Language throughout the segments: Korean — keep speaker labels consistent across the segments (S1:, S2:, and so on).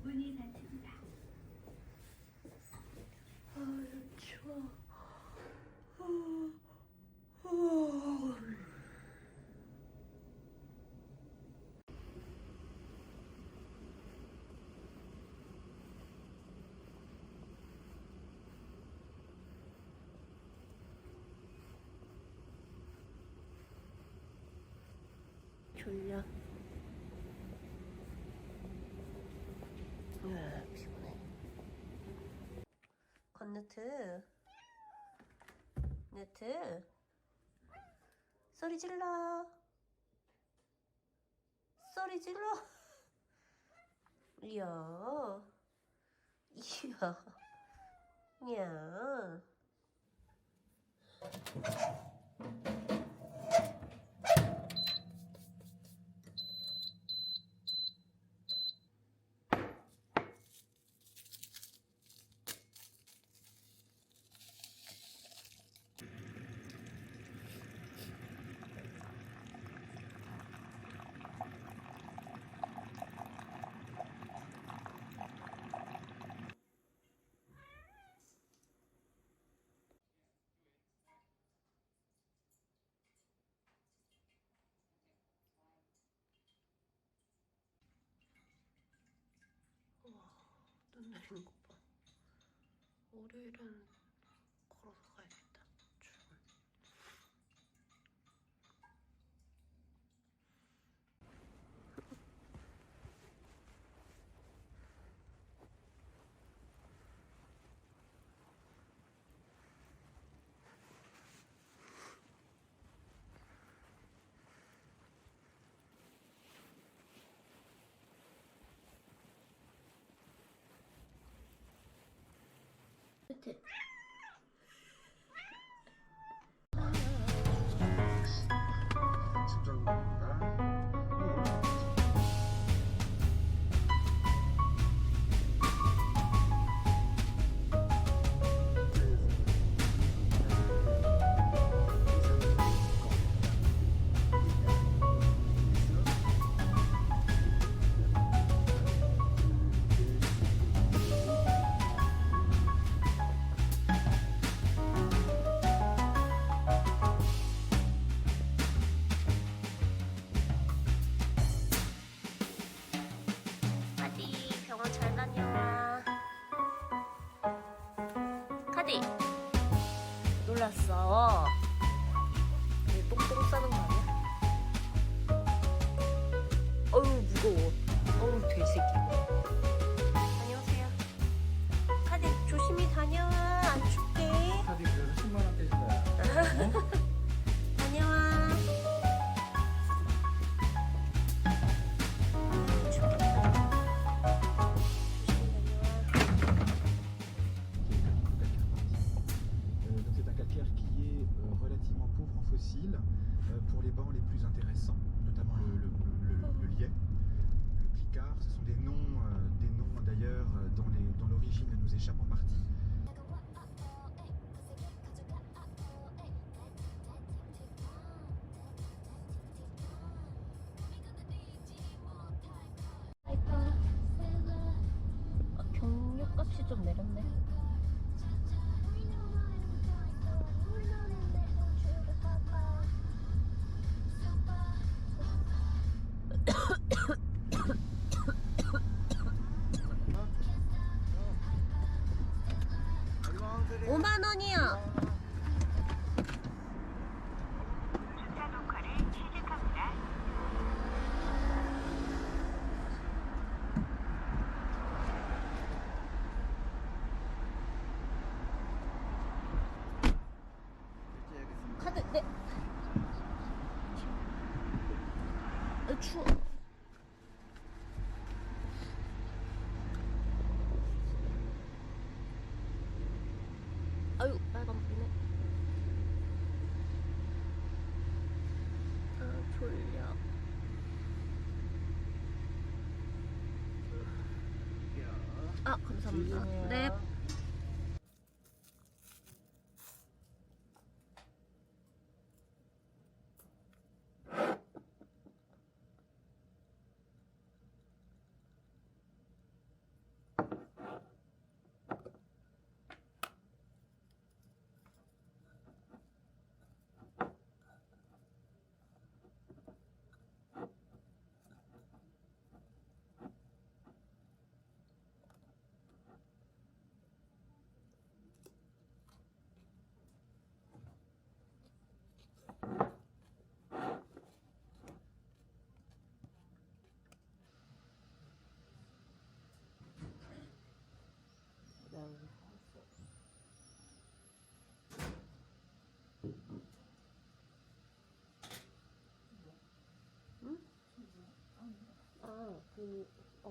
S1: 문이 닫힙니다.
S2: 추워. 졸려. 피곤해. 건네트. 네트. 소리 질러. 소리 질러. 이야. 이야. 야. 눈 내리는 것 봐. 월요일은 걸어서 가야겠다. 출근. 끝에. 카디 병원 잘 다녀와. 카디 놀랐어. 얘 똥똥 싸는 거 아니야? 어우 무거워. 어우 돼지새끼. 다녀오세요. 카디 조심히 다녀와. 안 춥게.
S3: 카디 그래서 10만원 떼준다.
S2: 다녀와.
S3: Donc c'est un calcaire qui est relativement pauvre en fossiles pour les bancs les plus intéressants, notamment le liais, le clicard. Ce sont des noms d'ailleurs dont l'origine nous échappe en partie.
S2: 경유값이 좀 내렸네. $5만 원이야.
S1: 주차 녹화를 시작합니다.
S2: 카드 네. 추워. 아유 빨간불이네. 아 졸려. 아 감사합니다. 네.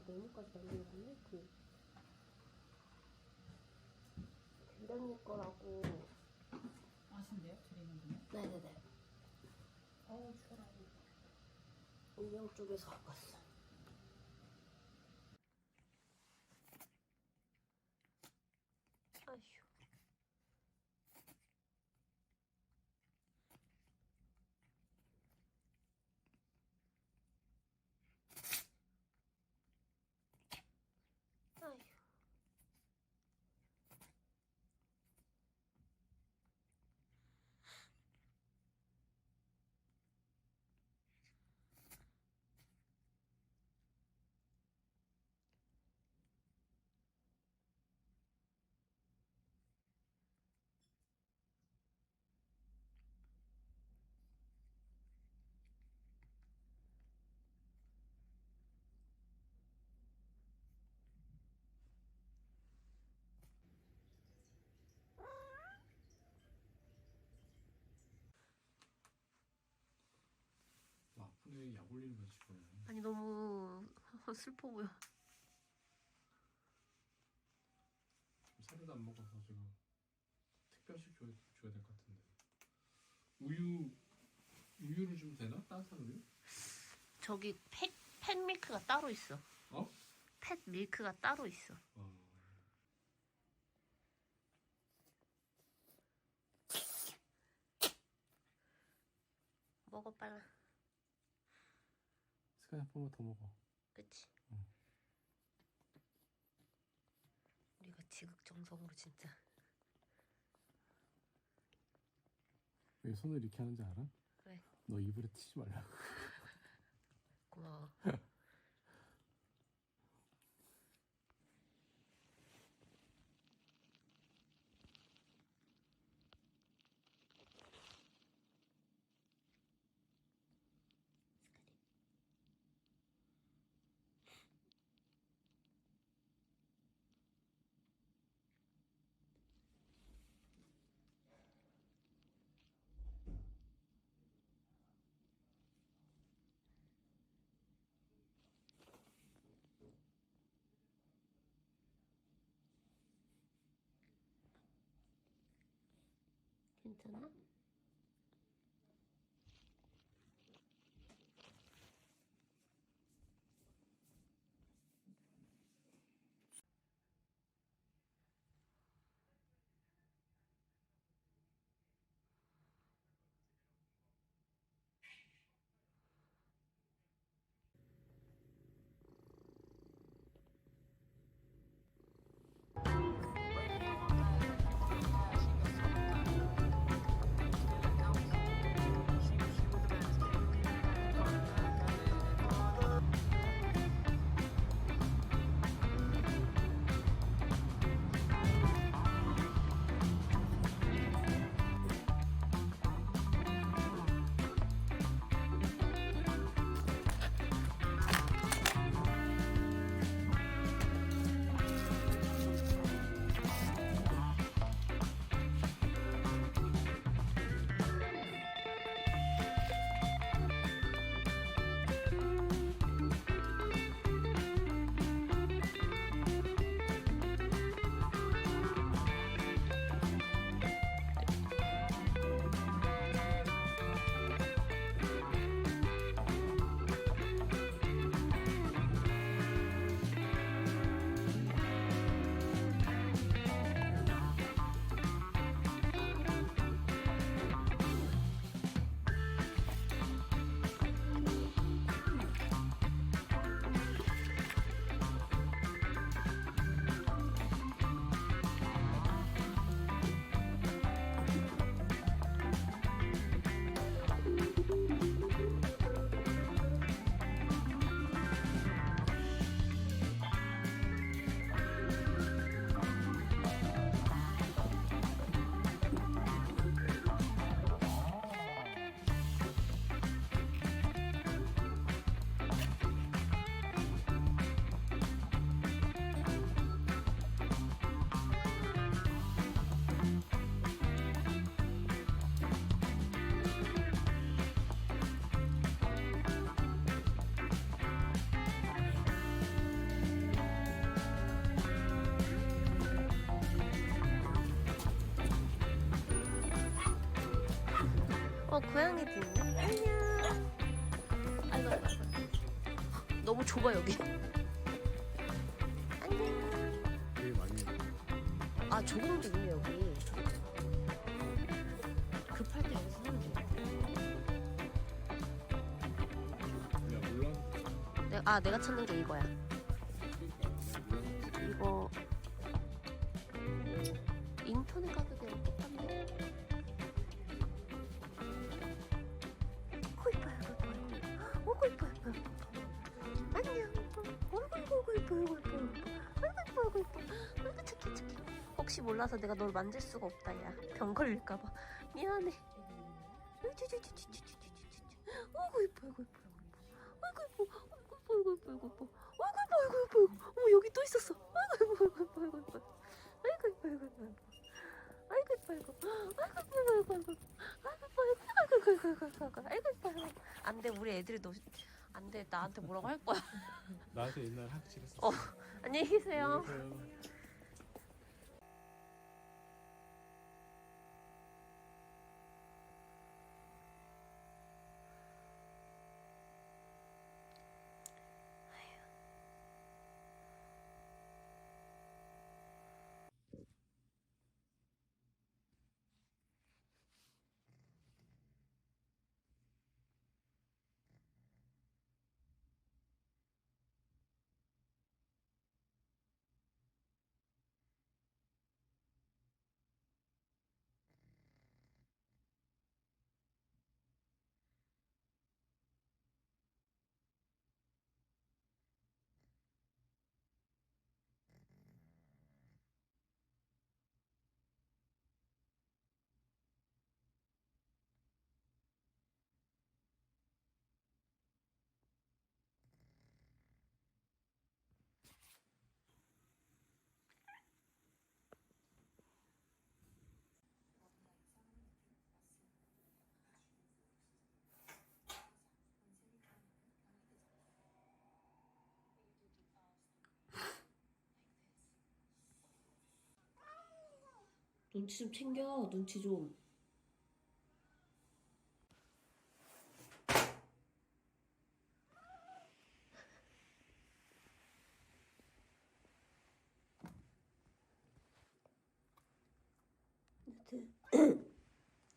S2: 메모까지 남겨놨네. 유량님 거라고.
S4: 아신대요? 드리는 분이?
S2: 네네네.
S4: 어우 추워라.
S2: 운영 쪽에서 하고 왔어. 아휴. 아휴.
S3: 아픈 애 약 올리는 거지 거야.
S2: 아니 너무 슬퍼 보여.
S3: 사료도 안 먹어서 지금 특별식 줘야 될 것 같은데. 우유를 주면 되나? 따뜻한 우유?
S2: 저기 팻 밀크가 따로 있어.
S3: 어?
S2: 팻 밀크가 따로 있어. 먹어 빨라.
S3: 스카이 한 번만 더 먹어.
S2: 그치?
S3: 응.
S2: 우리가 지극정성으로 진짜.
S3: 왜 손을 이렇게 하는지 알아?
S2: 왜?
S3: 너 입으로 튀지 말라고.
S2: 고마워. 괜찮아? 고양이도 있네. 안녕. 아이고, 아이고, 아이고. 너무 좁아, 여기. 안녕.
S3: 되게 많이
S2: 아, 조금도 있네, 여기. 급할 때 여기서 하면 돼.
S3: 그냥 물론
S2: 내가 찾는 게 이거야. 이거 인터넷 가격이랑 똑같네. 이뻐요, 이뻐요. 이뻐요, 이뻐요. 안녕. 이뻐, 이뻐. 아이고, 착해. 혹시 몰라서 내가 널 만질 수가 없다, 야. 병 걸릴까봐. 미안해. 아이고, 이뻐. 아이고, 어머, 여기 또 있었어. 아이고. 안 돼, 우리 애들이 안 돼, 나한테 뭐라고 할 거야.
S3: 나한테 옛날 학칙 했었어.
S2: 안녕히 계세요. 눈치 좀 챙겨, 눈치 좀.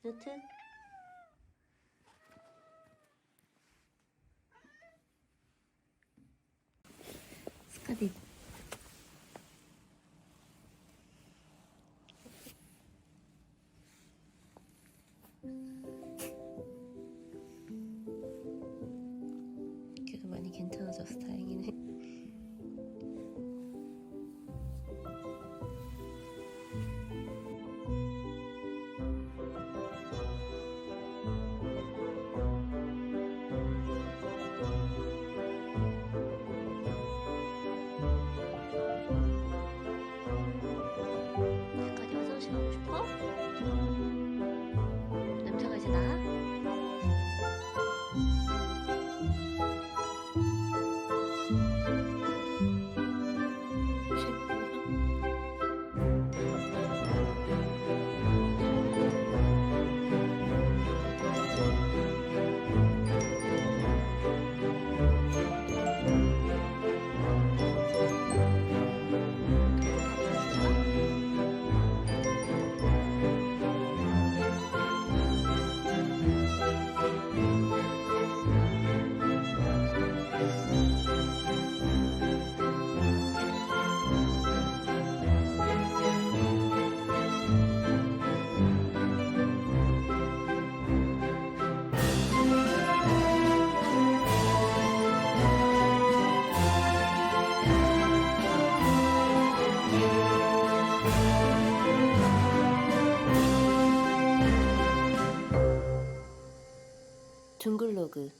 S2: 여튼 스카디. 그래도 많이 괜찮아져서 다행이네. 스카디 화장실 가고 싶어? 냄새가 이제 나? 둥글로그